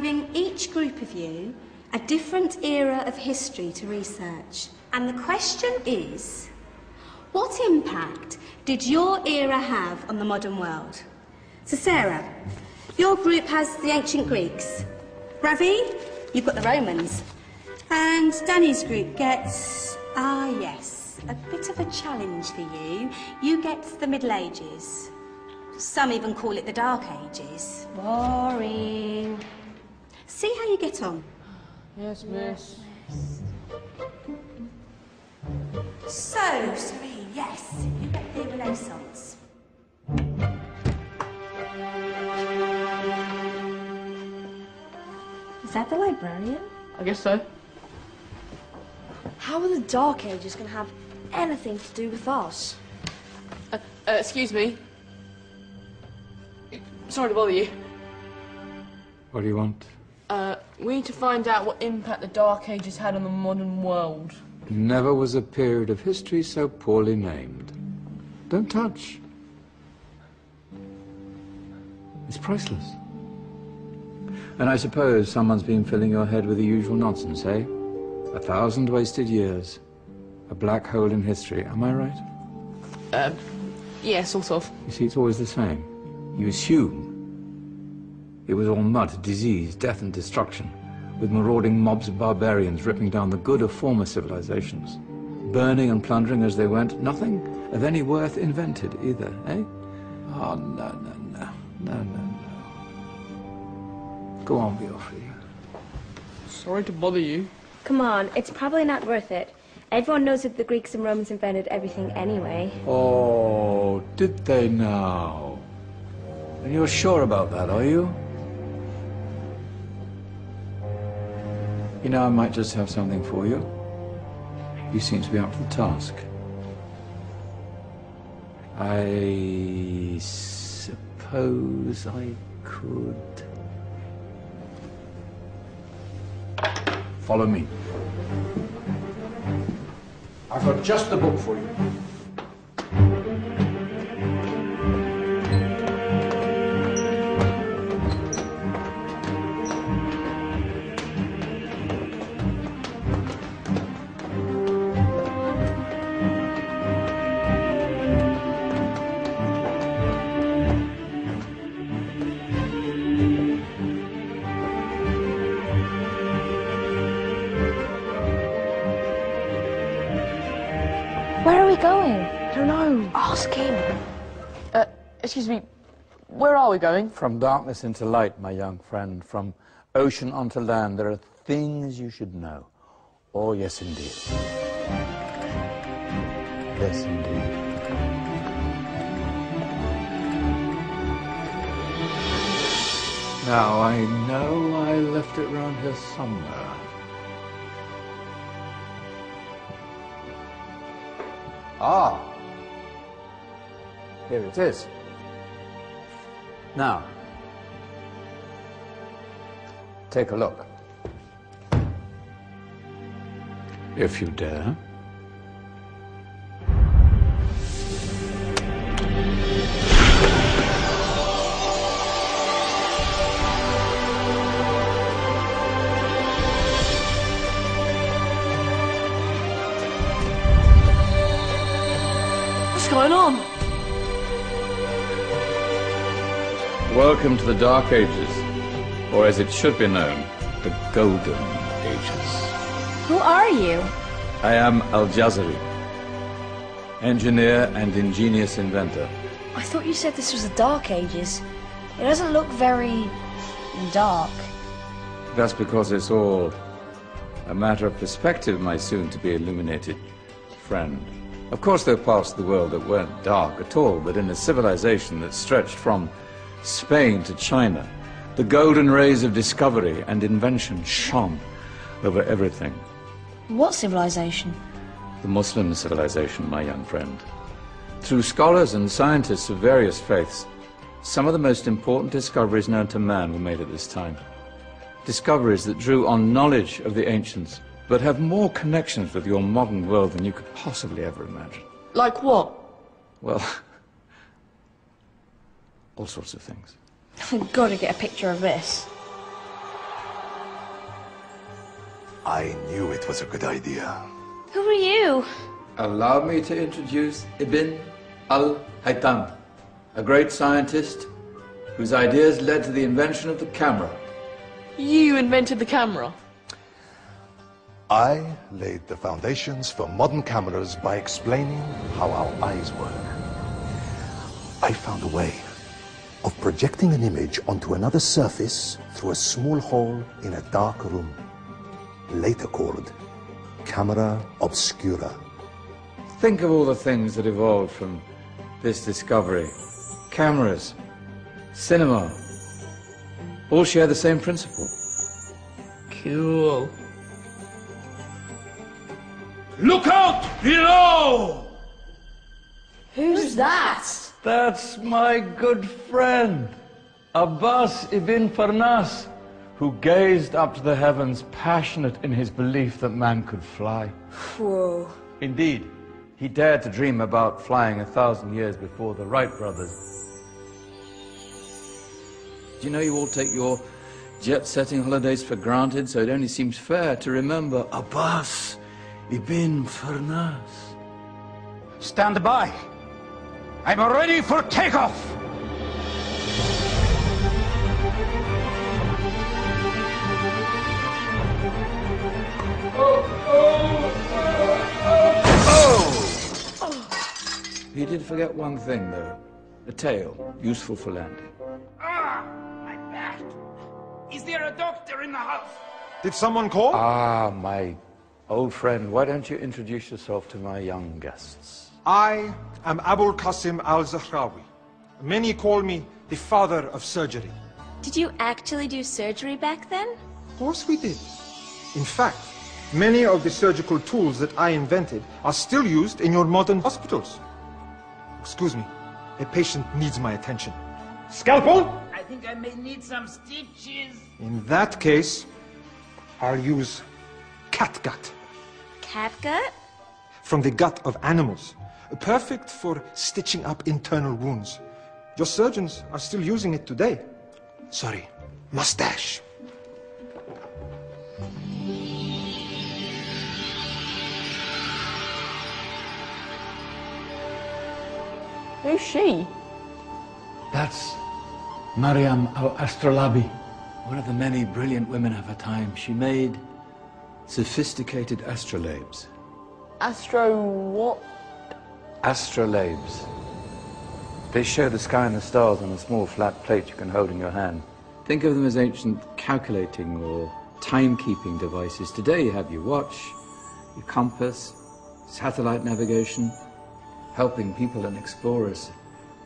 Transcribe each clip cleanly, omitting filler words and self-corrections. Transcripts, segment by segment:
giving each group of you a different era of history to research. And the question is, what impact did your era have on the modern world? So Sarah, your group has the ancient Greeks. Ravi, you've got the Romans. And Danny's group gets, yes, a bit of a challenge for you. You get the Middle Ages. Some even call it the Dark Ages. Boring. See how you get on. Yes, miss. So, Serene, yes, you get the Renaissance. Is that the librarian? I guess so. How are the Dark Ages going to have anything to do with us? Excuse me. Sorry to bother you. What do you want? We need to find out what impact the Dark Ages had on the modern world. Never was a period of history so poorly named. Don't touch. It's priceless. And I suppose someone's been filling your head with the usual nonsense, eh? 1,000 wasted years. A black hole in history, am I right? Yeah, sort of. You see, it's always the same. You assume it was all mud, disease, death and destruction, with marauding mobs of barbarians ripping down the good of former civilizations, burning and plundering as they went. Nothing of any worth invented either, eh? Oh, no. Go on, be off with you. Sorry to bother you. Come on, it's probably not worth it. Everyone knows that the Greeks and Romans invented everything anyway. Oh, did they now? And you're sure about that, are you? You know, I might just have something for you. You seem to be up to the task. I suppose I could... Follow me. I've got just the book for you. Where are we going? I don't know. Ask him. Excuse me, where are we going? From darkness into light, my young friend. From ocean onto land. There are things you should know. Oh, yes, indeed. Yes, indeed. Now, I know I left it round here somewhere. Ah, here it is. Now, take a look. If you dare. What's going on? Welcome to the Dark Ages, or as it should be known, the Golden Ages. Who are you? I am Al-Jazari, engineer and ingenious inventor. I thought you said this was the Dark Ages. It doesn't look very... dark. That's because it's all a matter of perspective, my soon-to-be illuminated friend. Of course, there are parts of the world that weren't dark at all, but in a civilization that stretched from Spain to China, the golden rays of discovery and invention shone over everything. What civilization? The Muslim civilization, my young friend. Through scholars and scientists of various faiths, some of the most important discoveries known to man were made at this time. Discoveries that drew on knowledge of the ancients, but have more connections with your modern world than you could possibly ever imagine. Like what? Well, all sorts of things. I've got to get a picture of this. I knew it was a good idea. Who are you? Allow me to introduce Ibn al-Haytham, a great scientist whose ideas led to the invention of the camera. You invented the camera? I laid the foundations for modern cameras by explaining how our eyes work. I found a way of projecting an image onto another surface through a small hole in a dark room, later called camera obscura. Think of all the things that evolved from this discovery. Cameras, cinema, all share the same principle. Cool. Look out below! Who's that? That's my good friend, Abbas ibn Farnas, who gazed up to the heavens, passionate in his belief that man could fly. Whoa. Indeed, he dared to dream about flying 1,000 years before the Wright brothers. Do you know you all take your jet-setting holidays for granted, so it only seems fair to remember Abbas ibn Farnas? Stand by. I'm ready for takeoff. He did forget one thing, though. A tail, useful for landing. Ah, my back. Is there a doctor in the house? Did someone call? Ah, my old friend, why don't you introduce yourself to my young guests? I am Abul Qasim al-Zahrawi. Many call me the father of surgery. Did you actually do surgery back then? Of course we did. In fact, many of the surgical tools that I invented are still used in your modern hospitals. Excuse me, a patient needs my attention. Scalpel? I think I may need some stitches. In that case, I'll use catgut. Catgut? From the gut of animals. Perfect for stitching up internal wounds. Your surgeons are still using it today. Sorry, mustache. Who's she? That's Maryam al-Astrolabi, one of the many brilliant women of her time. She made sophisticated astrolabes. Astro what? Astrolabes. They show the sky and the stars on a small flat plate you can hold in your hand. Think of them as ancient calculating or timekeeping devices. Today you have your watch, your compass, satellite navigation, helping people and explorers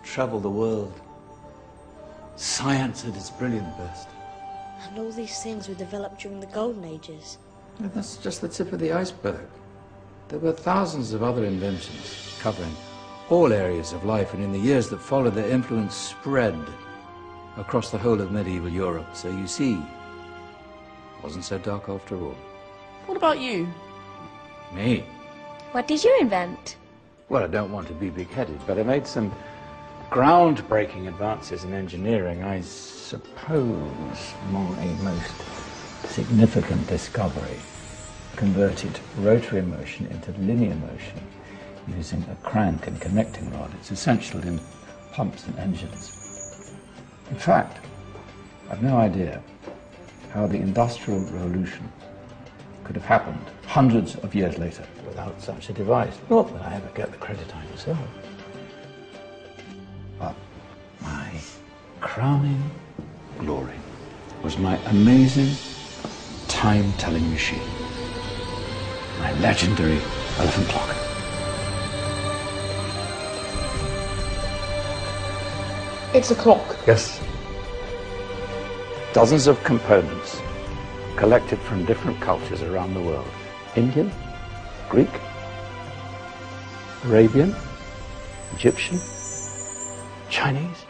travel the world. Science at its brilliant best. And all these things were developed during the Golden Ages. That's just the tip of the iceberg. There were thousands of other inventions covering all areas of life, and in the years that followed, their influence spread across the whole of medieval Europe. So you see, it wasn't so dark after all. What about you? Me? What did you invent? Well, I don't want to be big-headed, but I made some groundbreaking advances in engineering. I suppose my most significant discovery converted rotary motion into linear motion using a crank and connecting rod. It's essential in pumps and engines. In fact, I've no idea how the Industrial Revolution could have happened hundreds of years later without such a device. Not that I ever get the credit I deserve. But my crowning glory was my amazing time-telling machine, my legendary elephant clock. It's a clock. Yes. Dozens of components collected from different cultures around the world. Indian, Greek, Arabian, Egyptian, Chinese.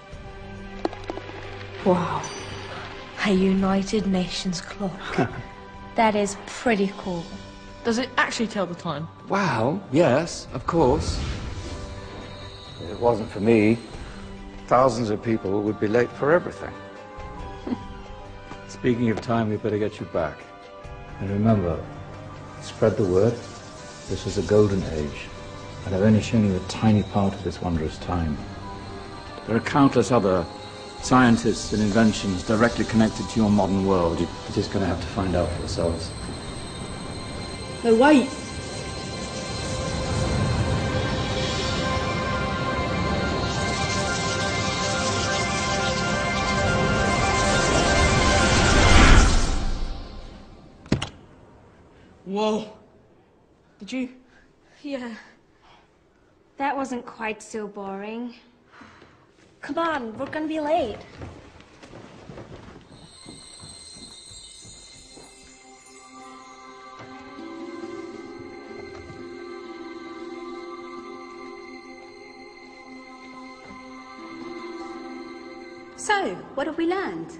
Wow. A United Nations clock. That is pretty cool. Does it actually tell the time? Well, yes, of course. If it wasn't for me, thousands of people would be late for everything. Speaking of time, we better get you back. And remember, spread the word. This is a golden age, and I've only shown you a tiny part of this wondrous time. There are countless other scientists and inventions directly connected to your modern world. You're just going to have to find out for yourselves. No, wait! Whoa. Did you? Yeah. That wasn't quite so boring. Come on, we're gonna be late. So, what have we learned?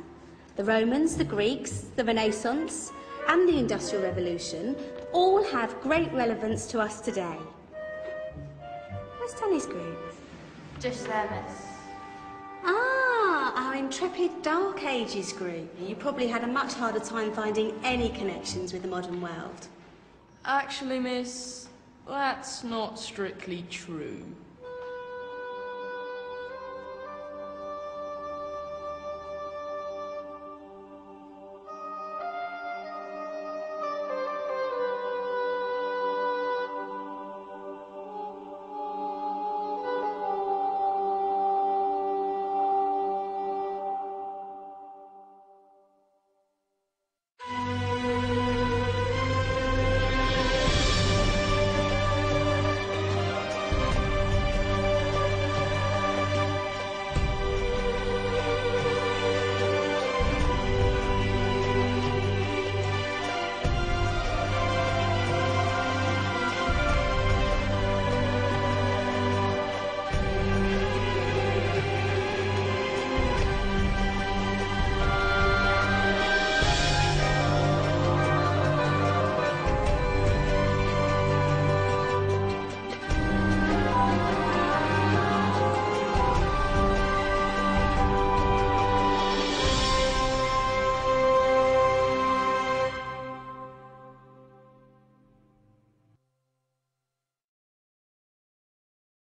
The Romans, the Greeks, the Renaissance, and the Industrial Revolution all have great relevance to us today. Where's Tony's group? Just there, miss. Ah, our intrepid Dark Ages group. You probably had a much harder time finding any connections with the modern world. Actually, miss, that's not strictly true.